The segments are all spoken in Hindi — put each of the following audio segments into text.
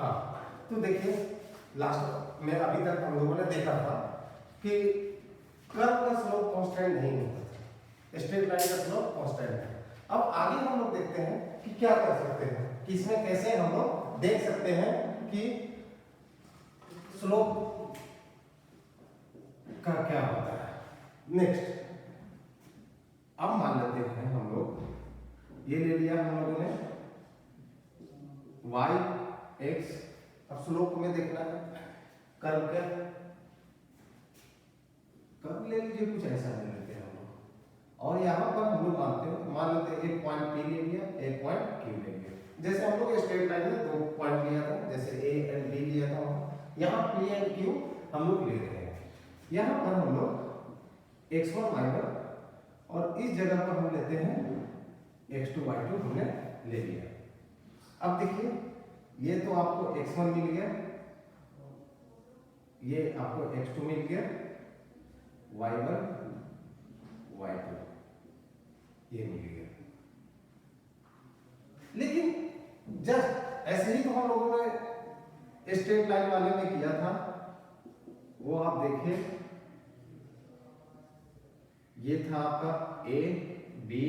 हाँ, तो देखिए लास्ट में अभी तक हम लोगों ने देखा था कि कर्व का स्लोप कांस्टेंट नहीं होता था, स्ट्रेट लाइन का स्लोप कांस्टेंट है। अब आगे हम लोग देखते हैं कि क्या कर सकते हैं, कि इसमें कैसे हम लोग देख सकते हैं कि स्लोप का क्या होता है। नेक्स्ट, अब मान लेते हैं हम लोग ये ले लिया हम लोगों ने y x, अब स्लोप में देखना है कर्व क्या, कर्व ले लीजिए कुछ ऐसा ले लेते हैं हम लोग, और यहाँ पर हम लोग मान लेते हैं एक पॉइंट P ले लिया, एक पॉइंट Q ले लिया। जैसे हम लोग स्ट्रेट लाइन में दो पॉइंट लिया था, जैसे A एंड B लिया था, यहाँ P एंड Q हम लोग ले रहे हैं। यहाँ पर हम लोग x1 y1 और इस जगह पर हम लेते हैं x2 y2 हमने ले लिया। अब देखिए ये तो आपको x1 मिल गया, ये आपको x2 मिल गया, y1 y2 ये मिल गया। लेकिन जस्ट ऐसे ही तो हम लोगों ने स्ट्रेट लाइन वाले में किया था, वो आप देखिए ये था आपका ए बी,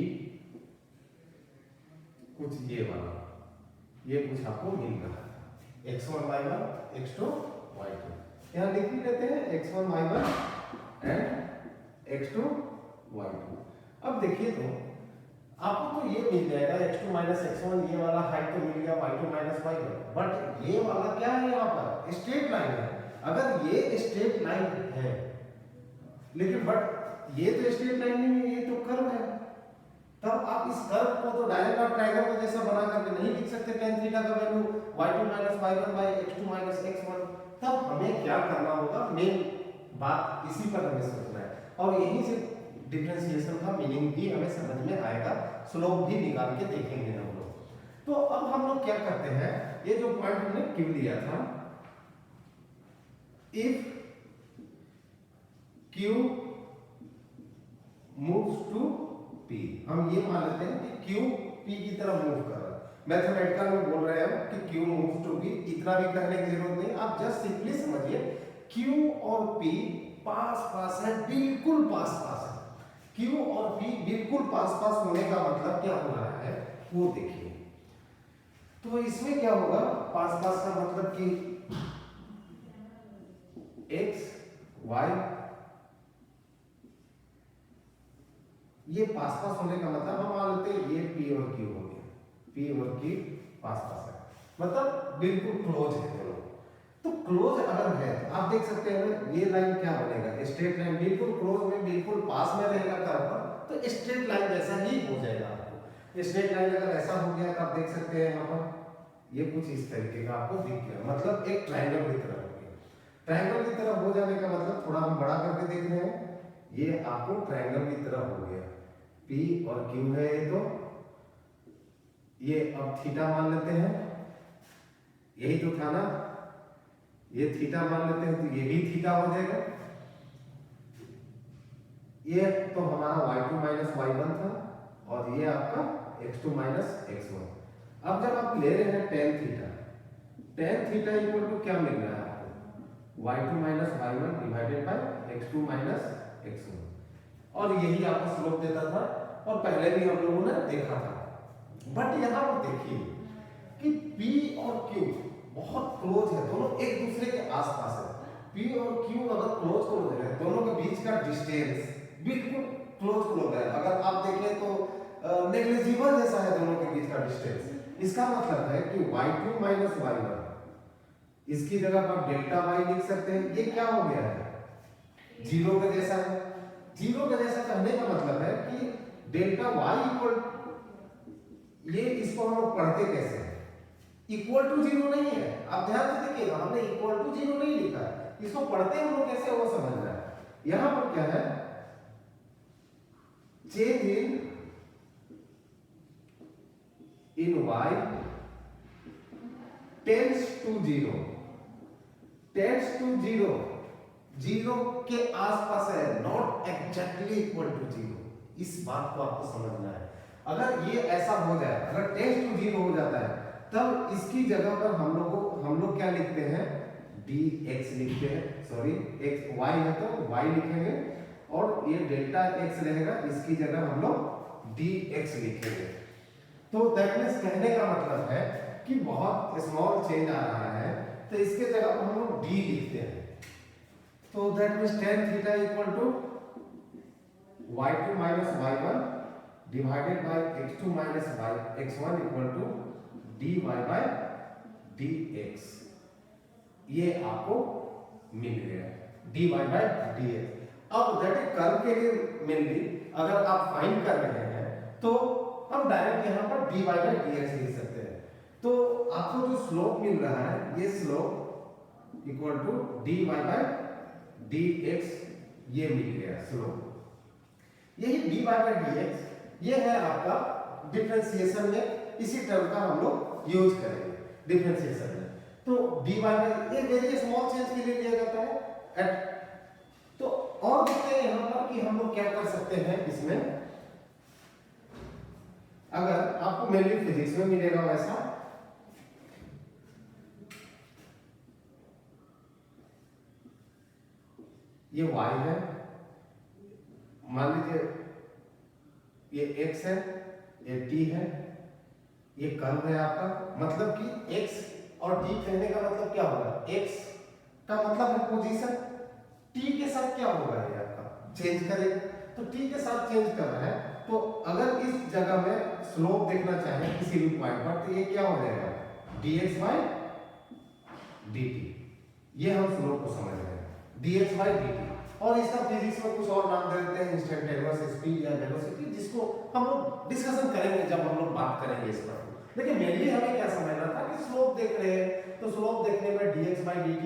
कुछ ये वाला, ये कुछ आपको मिल रहा है x1 y1 x2 y2। यहाँ लिख भी लेते हैं x1 y1 and x2 y2। अब देखिए तो आपको तो ये मिल जाएगा x2 माइनस x1, ये वाला हाइट तो मिल गया y2 माइनस y1, बट ये वाला क्या है, यहाँ पर स्ट्रेट लाइन है। अगर ये स्ट्रेट लाइन है, लेकिन बट ये तो स्ट्रेट लाइन नहीं है, ये तो कर्व है, तब आप इस कर्व को तो डायरेक्ट आप ट्रायंगल का जैसा बना करके नहीं लिख सकते tan थीटा का value y2 minus y1 by x2 minus x1। तब हमें क्या करना होगा, मेन बात इसी पर हमें सोचना है, और यहीं से डिफरेंशिएशन का मीनिंग भी हमें समझ में आएगा, स्लोप भी निकाल के देखेंगे हम लोग। तो अब हम लोग क्या करते हैं, ये जो पॉइंट हमने क्यों लिया था, if Q moves to P, हम ये मान लेते हैं कि Q P की तरफ मूव कर रहा है। मैथमेटिकल में बोल रहे हैं कि Q moves to P, इतना भी कहने की जरूरत नहीं, आप जस्ट सिंपली समझिए Q और P पास पास है, बिल्कुल पास पास है। Q और P बिल्कुल पास पास होने का मतलब क्या हो रहा है वो देखिए। तो इसमें क्या होगा, पास पास का मतलब कि x y, ये पास पास होने का मतलब हम मान लेते हैं ये P और Q हो गया, P और Q पास पास है, मतलब बिल्कुल क्लोज है दोनों। तो क्लोज अगर है तो आप देख सकते हैं ये लाइन क्या बनेगा, स्ट्रेट लाइन बिल्कुल क्लोज में, बिल्कुल पास में रहेगा कर्व पर, तो स्ट्रेट लाइन जैसा ही हो जाएगा आपको। स्ट्रेट लाइन अगर ऐसा हो गया तो आप देख सकते हैं यहाँ पर ये कुछ इस तरीके का आपको दिख गया, मतलब एक ट्रायंगल की तरह हो गया। ट्रायंगल की तरह हो जाने का मतलब थोड़ा हम बड़ा करके देख रहे हैं, ये आपको ट्रायंगल की तरह हो गया, P और Q है ये, तो ये अब थीटा मान लेते हैं, यही तो था ना, ये थीटा मान लेते हैं, तो ये भी थीटा हो जाएगा। ये तो हमारा y2 माइनस y1 था, और ये आपका x2 माइनस x1। अब जब आप ले रहे हैं tan थीटा इक्वल टू क्या मिल रहा है आपको, y2 minus y1 divided by x2 minus x1, और यही आपको स्लोप देता था, और पहले भी हम लोगों ने देखा था। बट यहाँ पर देखिए कि P और Q बहुत क्लोज है, दोनों एक दूसरे के आसपास है। P और Q अगर क्लोज है, दोनों के बीच का डिस्टेंस बिल्कुल क्लोज है। अगर आप देखें तो नेग्लिजिबल जैसा है दोनों के बीच का डिस्टेंस। इसका मतलब है कि y2 माइनस y1, इसकी जगह पर डेल्टा y लिख सकते हैं। ये क्या हो गया है, जीरो के जैसा है। जीरो के जैसा कहने का मतलब है कि डेल्टा y इक्वल, ये इसको हम लोग पढ़ते कैसे हैं, इक्वल टू जीरो नहीं है। आप ध्यान से देखिएगा, हमने इक्वल टू जीरो नहीं लिखा है, इसको पढ़ते हम लोग कैसे वो समझना है। यहां पर क्या है, change in y tends to zero, tends to zero, zero के आसपास है, not exactly equal to zero. इस बात को आपको समझना है। अगर ये ऐसा हो जाए, अगर टेंड्स टू जीरो हो जाता है, तब इसकी जगह पर हम लोग लोग क्या लिखते हैं, dx लिखते हैं, सॉरी x y है तो y लिखेंगे, और ये डेल्टा x रहेगा, इसकी जगह हम लोग dx लिखेंगे। तो दैट मीन्स कहने का मतलब है कि बहुत स्मॉल चेंज आ रहा है, तो इसके जगह हम लोग d लिखते हैं। तो that means tan theta equal to y2 minus y1 divided by x2 minus x1 equal to dy by dx। ये आपको मिल गया dy बाय dx। अब दैट इज कर्व के लिए मेनली अगर आप फाइंड कर रहे हैं तो हम डायरेक्ट यहाँ पर dy बाय dx लिख सकते हैं। तो आपको जो स्लोप मिल रहा है, ये slope equal to dy by dx, ये मिल गया स्लोप। यही dy बाय dx ये है आपका डिफरेंशिएशन में, इसी टर्म का हम लोग यूज करेंगे डिफरेंशिएशन में। तो dy बाय ये वेरी स्मॉल चेंज के लिए लिया जाता है एट। तो और देखते हैं यहाँ पर कि हम लोग क्या कर सकते हैं इसमें। अगर आपको मेनली फिजिक्स में मिलेगा वैसा, ये y है, मान लीजिए ये x है, ये t है, ये कर्व है आपका, मतलब कि x और t कहने का मतलब क्या होगा, x का मतलब है पोजीशन, t के साथ क्या होगा ये आपका चेंज करेगा, तो t के साथ चेंज कर रहा है। तो अगर इस जगह में स्लोप देखना चाहें किसी भी पॉइंट पर, तो ये क्या हो जाएगा dx बाय dt। ये हम स्लोप को समझ रहे हैं, dx बाय dt। और इसका फिजिक्स में कुछ और नाम दे देते हैं, इंस्टेंटेनियस स्पीड या वेलोसिटी, जिसको हम लोग डिस्कशन करेंगे जब हम लोग बात करेंगे इस पर। लेकिन मेनली हमें क्या समझना था कि स्लोप देख रहे हैं, तो स्लोप देखने में dx बाय dt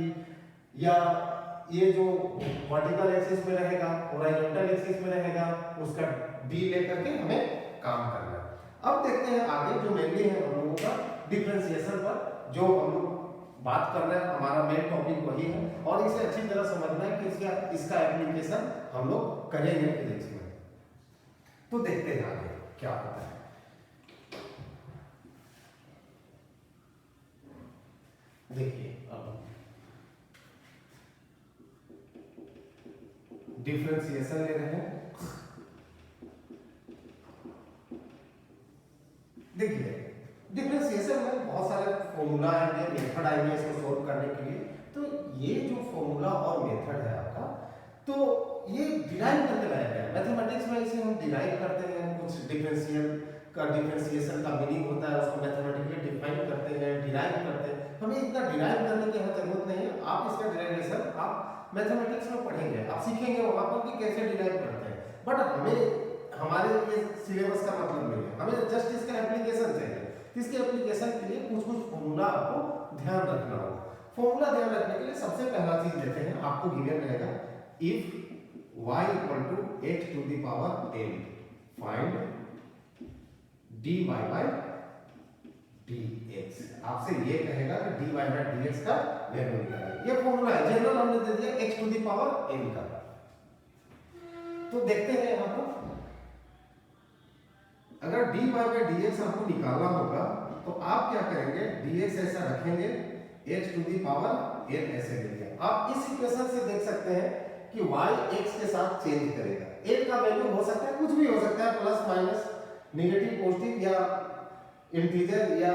या ये जो वर्टिकल एक्सिस में रहेगा, हॉरिजॉन्टल एक्सिस में रहेगा, उसका d लेकर के हमें काम करना है। अब देखते हैं आगे जो मेनली है हम लोगों का डिफरेंशिएशन पर, जो हम लोग बात कर रहे हैं, हमारा मेन टॉपिक वही है, और इसे अच्छी तरह समझना है कि इसका एप्लीकेशन हम लोग करेंगे फिजिक्स में। तो देखते हैं आगे क्या होता है। देखिए अब डिफरेंशिएशन ले रहे हैं। देखिए डिफरेंशिएशन में बहुत सारे फॉर्मूला आएंगे, मेथड आएंगे इसको सोल्व करने के लिए। तो ये जो फॉर्मूला और मेथड है आपका, तो ये डिराइव करके लाया गया है मैथमेटिक्स में। इसे हम डिराइव करते हैं, कुछ डिफरेंशिएशन का मीनिंग होता है, उसको मैथमेटिकली डिफाइन करते हैं, डिराइव करते हैं। हमें इतना डिराइव करने की जरूरत नहीं है, आप इसका डिराइवेशन आप मैथमेटिक्स में पढ़ेंगे, आप सीखेंगे वहां पर कि कैसे डिराइव करते हैं। बट हमें हमारे ये सिलेबस का मतलब नहीं है, हमें जस्ट इसका एप्लीकेशन चाहिए। इसके एप्लीकेशन के लिए कुछ फॉर्मूला आपको ध्यान रखना होगा। फॉर्मूला ध्यान रखने के लिए सबसे पहला चीज देते हैं, आपको गिवन रहेगा if y equal to x to the power n find dy by dx। आपसे ये कहेगा कि dy बाय dx का वैल्यू निकालिए। ये फॉर्मूला है, जनरल हमने दे दिया x to the power n का। तो देखते हैं यहां पर, अगर dy बाय dx आपको निकालना होगा तो आप क्या करेंगे, dx ऐसा रखेंगे, x to the power n ऐसे लेंगे। आप इस इक्वेशन से देख सकते हैं कि y x के साथ चेंज करेगा। n का वैल्यू हो सकता है, कुछ भी हो सकता है, प्लस माइनस, नेगेटिव पॉजिटिव, या इंटीजर या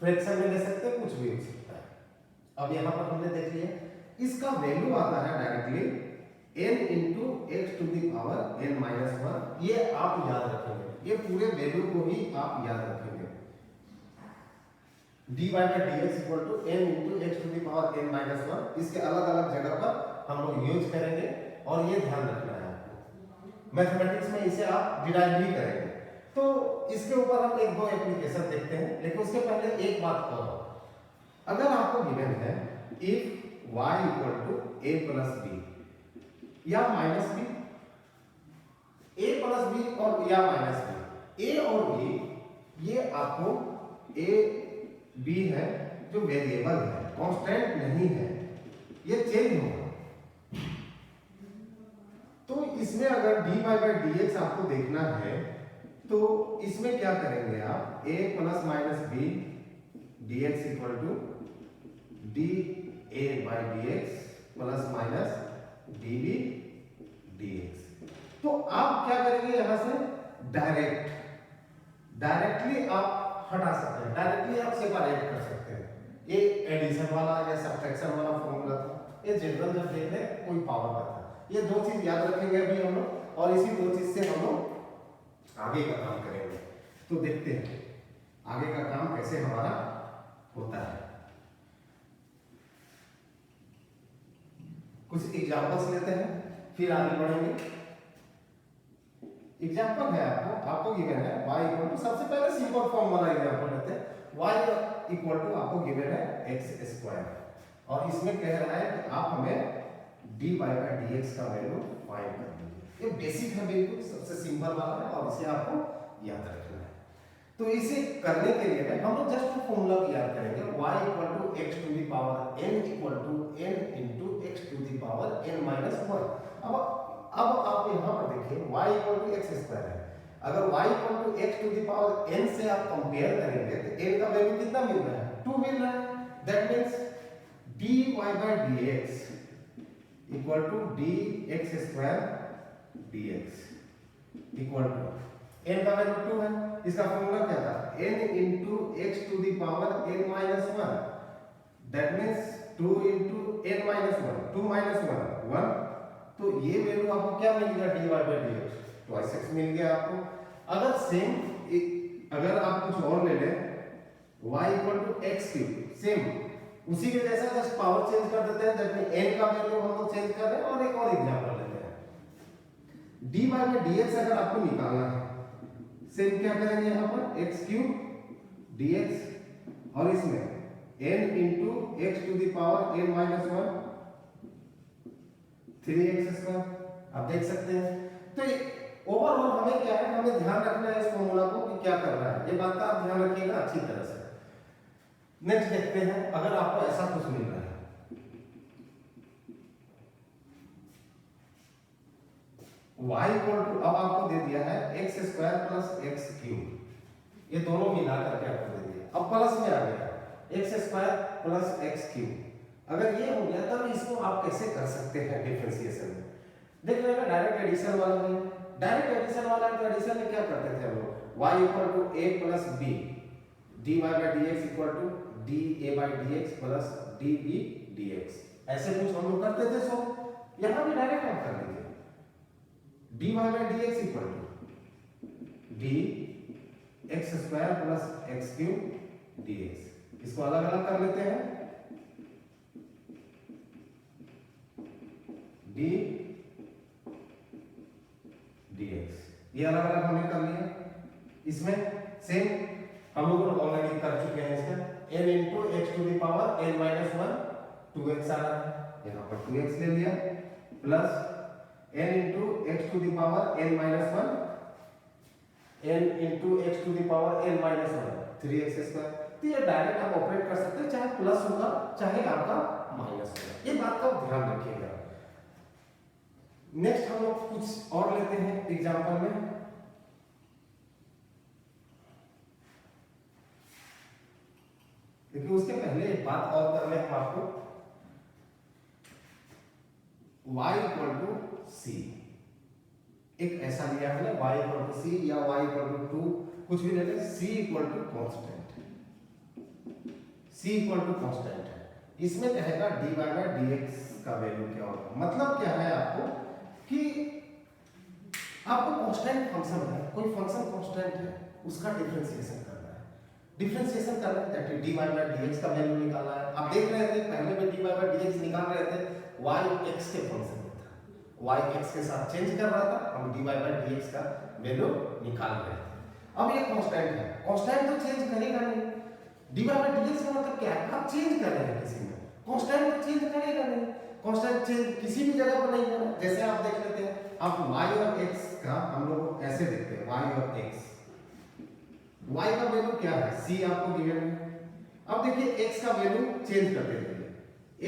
फ्रैक्शन में ले सकते हैं, कुछ भी हो सकता है। अब यहां पर हमने देख लिया, इसका वैल्यू आता है directly n into x to the power n minus 1। ये आप याद रखेंगे, ये पूरे वैल्यू को ही आप याद रखेंगे। dy by dx equal to n into x to the power n minus 1। इसके अलग अलग जगह पर हम लोग यूज करेंगे, और ये ध्यान रखना है आपको। मैथमेटिक्स में इसे आप डिराइव भी करेंगे। तो इसके ऊपर हम एक दो एप्लीकेशन देखते हैं, लेकिन उसके पहले एक बात और, अगर आपको गिवन है if y equal to a plus b या minus b, a plus b और या माइनस b, a और b ये आपको a b है जो वेरिएबल है, कांस्टेंट नहीं है, ये चेंज होगा। तो इसमें अगर dy बाय dx आपको देखना है, तो इसमें क्या करेंगे आप, a plus minus b dx equal to d a by d x plus minus d b d x. तो आप क्या करेंगे यहां से डायरेक्टली आप हटा सकते हैं, डायरेक्टली आप सेपरेट कर सकते हैं। ये एडिशन वाला या सब्ट्रैक्शन वाला फॉर्मूला था, ये जनरल जब देख रहे कोई पावर का था। ये दो चीज याद रखेंगे अभी हम लोग, और इसी दो चीज से हम लोग आगे का काम करेंगे। तो देखते हैं आगे का काम कैसे हमारा होता है। कुछ एग्जांपल्स लेते हैं फिर आगे बढ़ेंगे। एग्जांपल है आपको गिवन है y इक्वल टू, सबसे पहले सिंपल फॉर्म वाला एग्जांपल लेते हैं। y इक्वल टू आपको गिवन है x स्क्वायर, और इसमें कह रहा है कि आप हमें dy बाई dx का वैल्यू फाइंड कर दीजिए। ये बेसिक है, बिल्कुल सबसे सिंपल वाला है और इसे आपको याद रखना है। तो इसे करने के लिए हम लोग जस्ट फॉर्मूला याद करेंगे, y equal to x to the power n equal to n into x to the power n minus 1। अब आप यहाँ पर देखिए y equal to x square है। अगर y equal to x to the power n से आप कंपेयर करेंगे तो n का वैल्यू कितना मिल रहा है, 2 मिल रहा है। That means dy by dx equal to dx square dx equal to n का वैल्यू 2 है। इसका फॉर्मूला क्या था, n into x to the power n minus 1। That means 2 into n minus 1, 2 minus 1 1। तो ये वैल्यू आपको क्या मिल गया, dy by dx twice x मिल गया आपको। अगर सेम, अगर आप कुछ और ले लें y equal to x cube, same उसी के जैसा जस्ट पावर चेंज कर देते हैं, जब n का वैल्यू हम लोग चेंज कर रहे हैं। और एक और एग्जांपल लेते हैं, dy बाय dx अगर आपको निकालना है, सेम क्या करेंगे यहाँ पर x क्यूब dx, और इसमें n into x to the power n minus 1 3x square. आप देख सकते हैं। तो ओवरऑल हमें क्या है, हमें ध्यान रखना है इस फॉर्मूला को कि क्या कर रहा है, ये बात का आप ध्यान रखिएगा अच्छी तरह से। नेक्स्ट देखते हैं, अगर आपको ऐसा कुछ मिल रहा है, y इक्वल टू, अब आपको दे दिया है x square plus x cube, ये दोनों मिला करके आपको दे दिया। अब प्लस में आ गया x square plus x cube. अगर ये हो गया तब इसको आप कैसे कर सकते हैं डिफरेंशिएशन में, देख रहे हैं डायरेक्ट एडिशन वाला है। डायरेक्ट एडिशन वाला है तो एडिशन में क्या करते थे हम लोग, y equal to a plus b dy by dx equal to da by dx plus db dx, ऐसे कुछ हम लोग करते थे। सो यहां भी डायरेक्ट आप कर लीजिए, dy by dx equal to d x square plus x cube dx। इसको अलग अलग कर लेते हैं, d dx, ये अलग अलग हमने कर लिया। इसमें सेम हम लोग ऑलरेडी कर चुके हैं इसका, n into x to the power n minus 1 2x आ रहा है, यहाँ पर 2x ले लिया, plus n into x to the power n minus 1 n into x to the power n minus 1 3x square. तो ये डायरेक्ट आप ऑपरेट कर सकते हैं, चाहे प्लस होगा चाहे आपका माइनस होगा, ये बात का ध्यान रखिएगा। नेक्स्ट हम लोग कुछ और लेते हैं एग्जांपल में। लेकिन उसके पहले एक बात और कर ले हम आपको, y इक्वल टू c, एक ऐसा लिया है ना y इक्वल टू c या y इक्वल टू 2, कुछ भी ले लें, c equal to constant, c equal to constant है। इसमें कहेगा dy बाय dx का वैल्यू क्या होगा। मतलब क्या है आपको कि आपको कांस्टेंट फंक्शन है, कोई फंक्शन कांस्टेंट है, उसका डिफरेंशिएशन करना है। डिफरेंशिएशन करना है दैट dy बाय dx का वैल्यू निकालना है। आप देख रहे थे पहले में dy बाय dx निकाल रहे थे, y x के फंक्शन में था, y x के साथ चेंज कर रहा था, हम dy बाय dx का वैल्यू निकाल रहे थे। अब ये कांस्टेंट है, कांस्टेंट तो चेंज करेगा नहीं, dy बाय dx का मतलब क्या है, आप चेंज कर रहे हैं किसी में, कांस्टेंट तो चेंज करेगा नहीं, कांस्टेंट चेंज किसी भी जगह पर नहीं होगा। जैसे आप देख लेते हैं, आप y और x का हम लोग ऐसे देखते हैं, y और x, y का वैल्यू क्या है, c आपको गिवन है। अब देखिए x का वैल्यू चेंज करते रहिए,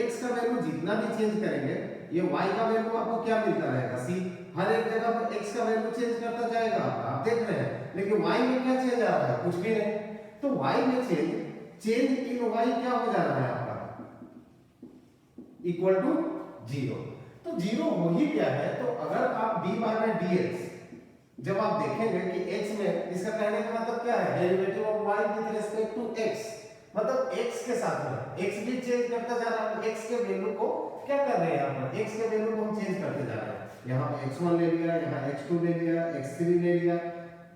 x का वैल्यू जितना भी चेंज करेंगे ये y का वैल्यू आपको क्या मिलता रहेगा, c। हर एक जगह पर x का वैल्यू चेंज करता जाएगा, आप देख रहे हैं। लेकिन y में क्या चेंज आ रहा है, कुछ भी नहीं। तो y में चेंज इन y क्या हो जा रहा है आपका, इक्वल टू 0। तो 0 हो ही गया है, तो अगर आप dy बाय dx जब आप देखेंगे कि x में, इसका कहने का मतलब क्या है, derivative of y with respect to x, मतलब x के साथ में x भी चेंज करता जा रहा है, x के वैल्यू को क्या कर रहे हैं हम, x के वैल्यू को हम चेंज करते जा रहे हैं। यहाँ पे x1 ले लिया, यहाँ x2 ले लिया, x3 ले लिया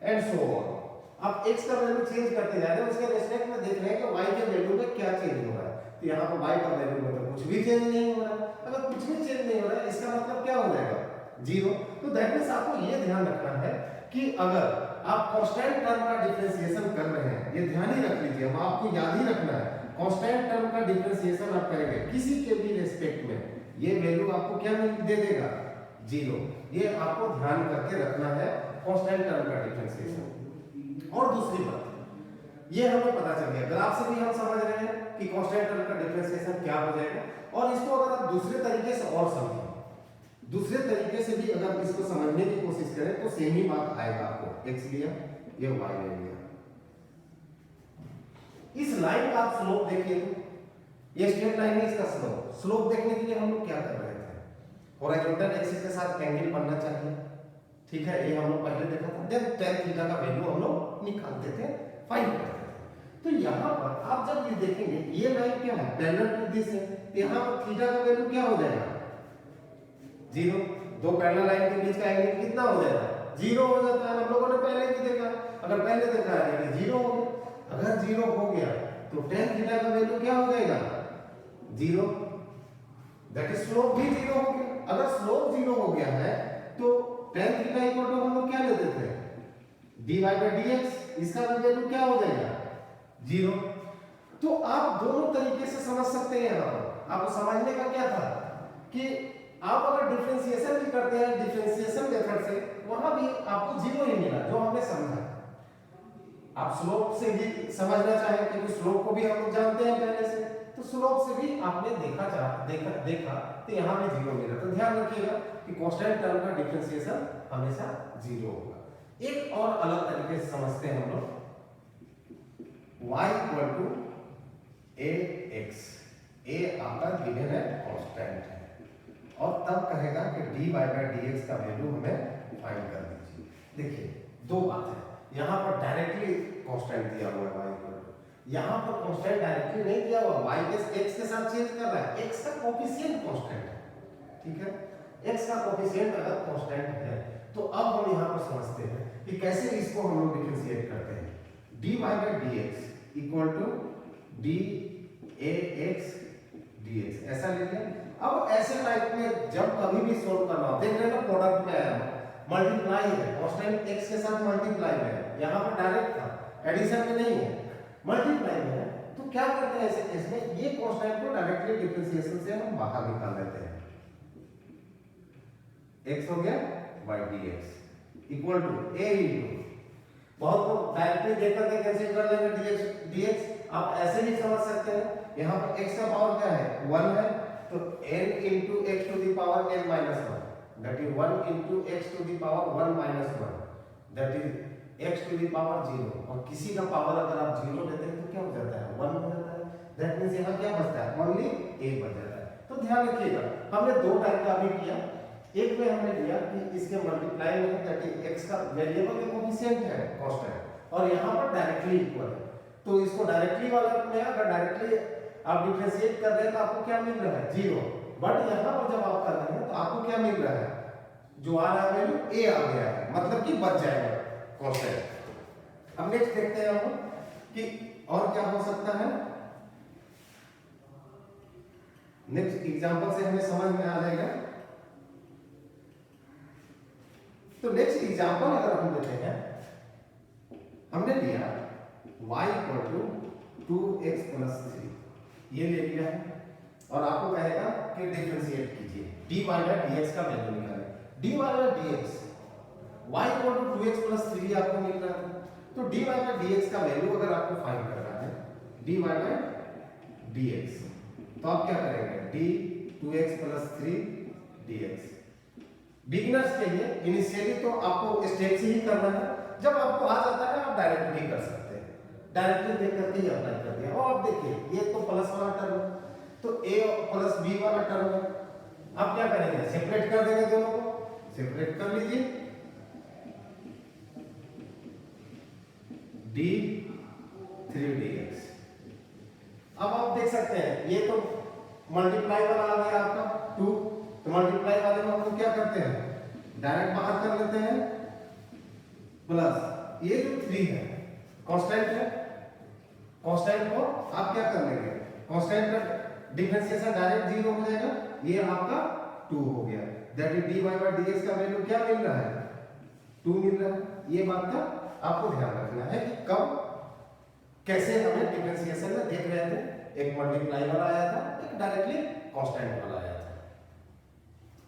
एंड सो ऑन। अब x का वैल्यू चेंज करते जा रहे हैं, उसके रिस्पेक्ट में देख रहे हैं कि y के वैल्यू में क्या चेंज हो रहा है। तो यहाँ पे y का वैल्यू में तो कुछ भी चेंज नहीं हो रहा है। अगर कुछ भी चेंज नहीं हो रहा है, इसका मतलब क्या हो जाएगा, 0। तो दैट मींस आपको ये ध्यान रखना है कि अगर आप कांस्टेंट टर्म का डिफरेंशिएशन कर रहे हैं, ये ध्यान ही रख लीजिए, हम आपको याद ही रखना है, कांस्टेंट टर्म का डिफरेंशिएशन आप करेंगे किसी के भी रिस्पेक्ट में, ये वैल्यू आपको क्या दे देगा, 0। ये आपको ध्यान करके रखना है कांस्टेंट टर्म का डिफरेंशिएशन। और दूसरी बात, ये हमें पता चल गया, ग्राफ से भी हम समझ रहे हैं कि कांस्टेंट टर्म का डिफरेंशिएशन क्या हो जाएगा। और इसको अगर आप दूसरे तरीके से और समझें, दूसरे तरीके से भी अगर इसको समझने की कोशिश करें तो सेम ही बात आएगा आपको। x लिया, ये y ले लिया, इस लाइन का आप स्लोप देखिए, तो ये स्ट्रेट लाइन है, इसका स्लोप देखने के लिए हम लोग क्या कर रहे थे, हॉरिजॉन्टल एक्सिस के साथ एंगल बनना चाहिए, ठीक है, ये हम लोग पहले देखा था। देन tan थीटा का वैल्यू हम लोग निकालते थे, फाइंड करते थे। तो यहाँ पर आप जब ये देखेंगे, ये लाइन क्या है, पैरेलल टू दिस है, तो यहाँ पर थीटा का वैल्यू क्या हो जाएगा, 0। दो पैरेलल लाइन के बीच का एंगल कितना हो जाएगा, 0 हो जाता है। हम लोगों ने पहले भी देखा, अगर पहले देखा है कि 0 हो गया, अगर 0 हो गया तो tan थीटा का वैल्यू क्या हो जाएगा, 0। दैट इज स्लोप भी 0 हो गया। अगर स्लोप 0 हो गया है तो tan थीटा इक्वल टू हम लोग क्या लेते थे, dy बाय dx, इसका वैल्यू क्या हो जाएगा, 0। तो आप दोनों तरीके से समझ सकते हैं। यहाँ पर आपको समझने का क्या था कि आप अगर डिफरेंशिएशन भी करते हैं डिफरेंशिएशन मेथड से, वहां भी आपको 0 ही मिला जो हमने समझा। आप स्लोप से भी समझना चाहें, क्योंकि स्लोप को भी हम लोग जानते हैं पहले से, तो स्लोप से भी आपने देखा तो यहाँ भी 0 मिला। तो ध्यान रखिएगा कि कांस्टेंट टर्म का डिफरेंशिएशन हमेशा 0 होगा। एक और अलग तरीके से समझते हैं हम लोग, y equal to ax, a आपका गिवन है, कांस्टेंट है, और तब कहेगा कि dy बाय dx का वैल्यू हमें फाइंड कर दीजिए। देखिए दो बात है, यहाँ पर डायरेक्टली कांस्टेंट दिया हुआ है y इक्वल टू, यहाँ पर कांस्टेंट डायरेक्टली नहीं दिया हुआ, y के x के साथ चेंज कर रहा है, x का कोएफिशिएंट कांस्टेंट है, ठीक है, x का कोएफिशिएंट अगर कांस्टेंट है तो अब हम यहाँ पर समझते हैं कि कैसे इसको हम लोग डिफरेंशिएट करते हैं। dy by dx equal to dax dx, ऐसा ले लिया। अब ऐसे टाइप में जब कभी भी सोल्व करना हो, देख रहे हैं ना प्रोडक्ट में आया मल्टीप्लाई है, कांस्टेंट x के साथ मल्टीप्लाई है, यहाँ पर डायरेक्ट था, एडिशन में नहीं है, मल्टीप्लाई में है। तो क्या करते हैं ऐसे केस में, ये कांस्टेंट को डायरेक्टली डिफरेंशिएशन से हम बाहर निकाल देते हैं, x हो गया by dx equal to a into, बहुत लोग डायरेक्टली देख करके कैंसिल कर लेंगे dx, आप ऐसे भी समझ सकते हैं, यहाँ पर x का पावर क्या है, 1 है, तो n into x to the power n minus 1, that is 1 into x to the power 1 minus 1, that is x to the power 0। और किसी का पावर अगर आप 0 लेते हैं तो क्या हो जाता है, 1 हो जाता है, that means यहाँ क्या बचता है, only a बच जाता है। तो ध्यान रखिएगा, हमने दो टाइप का अभी किया, एक में हमने लिया कि इसके मल्टीप्लाई में, that is x का वेरिएबल का कोएफिशिएंट है कांस्टेंट, और यहाँ पर डायरेक्टली इक्वल है, तो इसको डायरेक्टली वाला में अगर डायरेक्टली आप डिफरेंशिएट कर रहे हैं तो आपको क्या मिल रहा है, 0। बट यहाँ पर जब आप कर रहे हैं तो आपको क्या मिल रहा है, जो आ रहा है वैल्यू a आ गया है, मतलब कि बच जाएगा कांस्टेंट। अब नेक्स्ट देखते हैं हम कि और क्या हो सकता है। नेक्स्ट एग्जांपल से हमें समझ में आ जाएगा। तो नेक्स्ट एग्जांपल अगर हम लेते हैं, हमने लिया y equal to 2x plus 3, ये ले लिया है, और आपको कहेगा कि डिफरेंशिएट कीजिए, dy बाय dx का वैल्यू निकालें। dy by dx y equal to 2x plus 3 आपको मिल रहा है, तो dy बाय dx का वैल्यू अगर आपको फाइंड करना है, dy बाय dx, तो आप क्या करेंगे, d 2x plus 3 dx। Beginners के लिए इनिशियली तो आपको स्टेप से ही करना है, जब आपको आ जाता है आप डायरेक्ट भी कर सकते हैं, डायरेक्टली देख करके ही अप्लाई कर दिया। और अब देखिए ये तो प्लस वाला टर्म, तो a प्लस b वाला टर्म सेपरेट कर देंगे दोनों को, सेपरेट कर लीजिए। d3dx। अब आप देख सकते हैं ये तो मल्टीप्लाई वाला आ गया आपका 2, तो मल्टीप्लाई वाले में हम लोग क्या करते हैं, डायरेक्ट बाहर कर लेते हैं, प्लस ये जो 3 है कांस्टेंट है, कांस्टेंट को आप क्या कर लेंगे, कांस्टेंट का डिफरेंशिएशन डायरेक्ट 0 हो जाएगा, ये आपका 2 हो गया, that is dy by dx का वैल्यू क्या मिल रहा है, 2 मिल रहा है। ये बात का आपको ध्यान रखना है कि कब कैसे हमें डिफरेंशिएशन में देख रहे थे, एक मल्टीप्लाई वाला आया था, एक डायरेक्टली कांस्टेंट वाला आया